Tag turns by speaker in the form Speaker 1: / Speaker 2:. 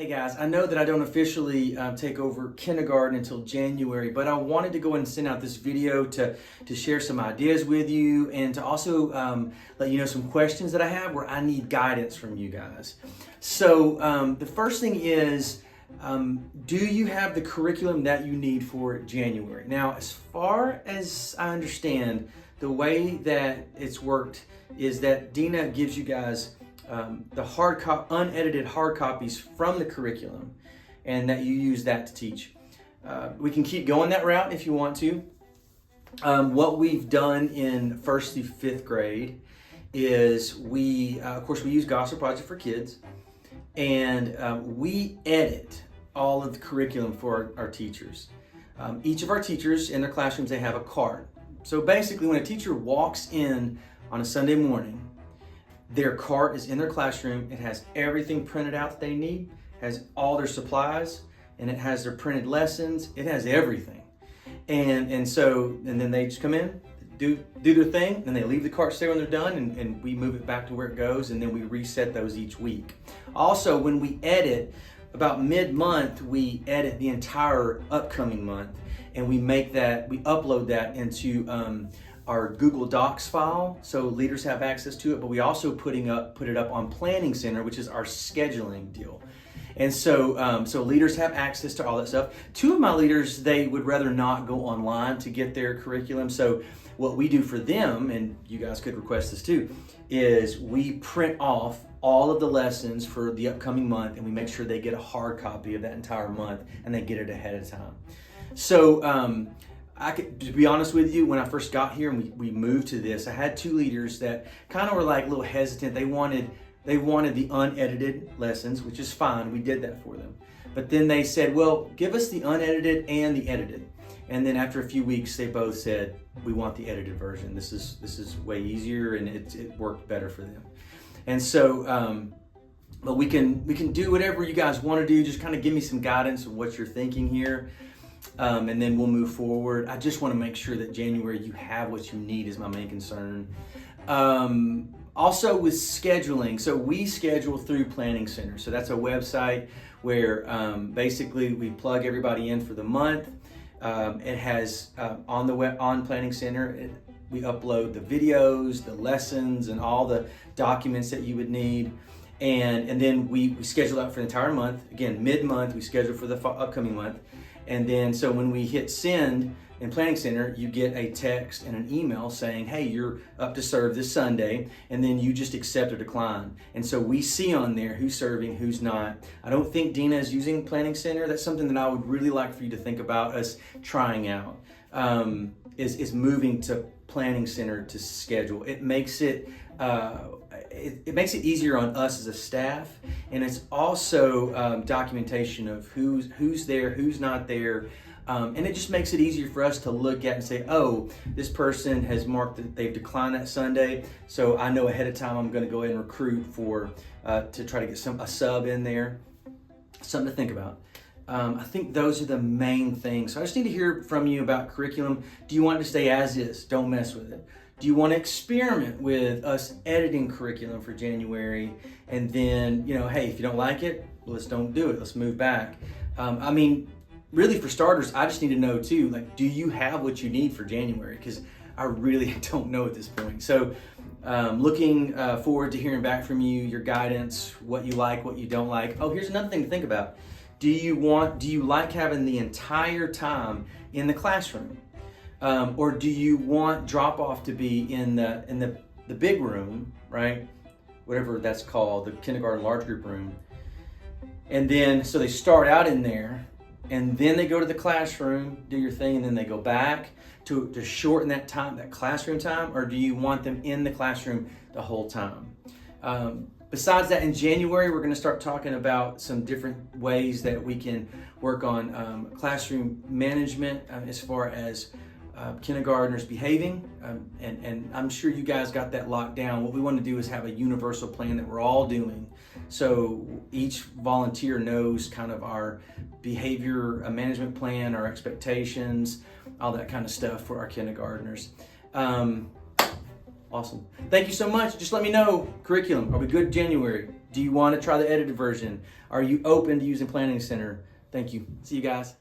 Speaker 1: Hey guys, I know that I don't officially take over kindergarten until January, but I wanted to go and send out this video to share some ideas with you and to also let you know some questions that I have where I need guidance from you guys. So the first thing is, do you have the curriculum that you need for January? Now, as far as I understand, the way that it's worked is that Dina gives you guys the unedited hard copies from the curriculum, and that you use that to teach. We can keep going that route if you want to. What we've done in 1st through 5th grade is of course, we use Gospel Project for Kids, and we edit all of the curriculum for our teachers. Each of our teachers in their classrooms, they have a card. So basically, when a teacher walks in on a Sunday morning, their cart is in their classroom. It has everything printed out that they need, has all their supplies, and it has their printed lessons. It has everything. And then they just come in, do their thing, and they leave the cart there when they're done, and we move it back to where it goes, and then we reset those each week. Also, when we edit, about mid-month, we edit the entire upcoming month, and we upload that into our Google Docs file, so leaders have access to it, but we also put it up on Planning Center, which is our scheduling deal. And so leaders have access to all that stuff. 2 of my leaders, they would rather not go online to get their curriculum. So what we do for them, and you guys could request this too, is we print off all of the lessons for the upcoming month, and we make sure they get a hard copy of that entire month, and they get it ahead of time. So to be honest with you, when I first got here and we moved to this, I had 2 leaders that kind of were like a little hesitant. They wanted the unedited lessons, which is fine. We did that for them. But then they said, well, give us the unedited and the edited. And then after a few weeks, they both said, we want the edited version. This is way easier, and it worked better for them. And so, but we can do whatever you guys want to do. Just kind of give me some guidance of what you're thinking here. And then we'll move forward. I just want to make sure that January you have what you need is my main concern. Also with scheduling, so we schedule through Planning Center. So that's a website where basically we plug everybody in for the month. It has on Planning Center, we upload the videos, the lessons, and all the documents that you would need. And then we schedule out for the entire month. Again, mid-month, we schedule for the upcoming month. And then, so when we hit send in Planning Center, you get a text and an email saying, hey, you're up to serve this Sunday, and then you just accept or decline. And so we see on there who's serving, who's not. I don't think Dina is using Planning Center. That's something that I would really like for you to think about us trying out, is moving to Planning Center to schedule. It makes it easier on us as a staff, and it's also documentation of who's there, who's not there, and it just makes it easier for us to look at and say, oh, this person has marked that they've declined that Sunday, so I know ahead of time I'm going to go ahead and recruit for to try to get a sub in there. Something to think about. I think those are the main things. So I just need to hear from you about curriculum. Do you want it to stay as is? Don't mess with it. Do you want to experiment with us editing curriculum for January? And then, hey, if you don't like it, let's don't do it. Let's move back. Really for starters, I just need to know too, do you have what you need for January? Because I really don't know at this point. So looking forward to hearing back from you, your guidance, what you like, what you don't like. Oh, here's another thing to think about. Do you like having the entire time in the classroom? Or do you want drop-off to be in the big room, right? Whatever that's called, the kindergarten large group room. And then, so they start out in there, and then they go to the classroom, do your thing, and then they go back to shorten that time, that classroom time, or do you want them in the classroom the whole time? Besides that, in January, we're going to start talking about some different ways that we can work on classroom management as far as kindergartners behaving, and I'm sure you guys got that locked down. What we want to do is have a universal plan that we're all doing, so each volunteer knows kind of our behavior management plan, our expectations, all that kind of stuff for our kindergartners. Awesome. Thank you so much. Just let me know, curriculum, are we good January? Do you want to try the edited version? Are you open to using Planning Center? Thank you. See you guys.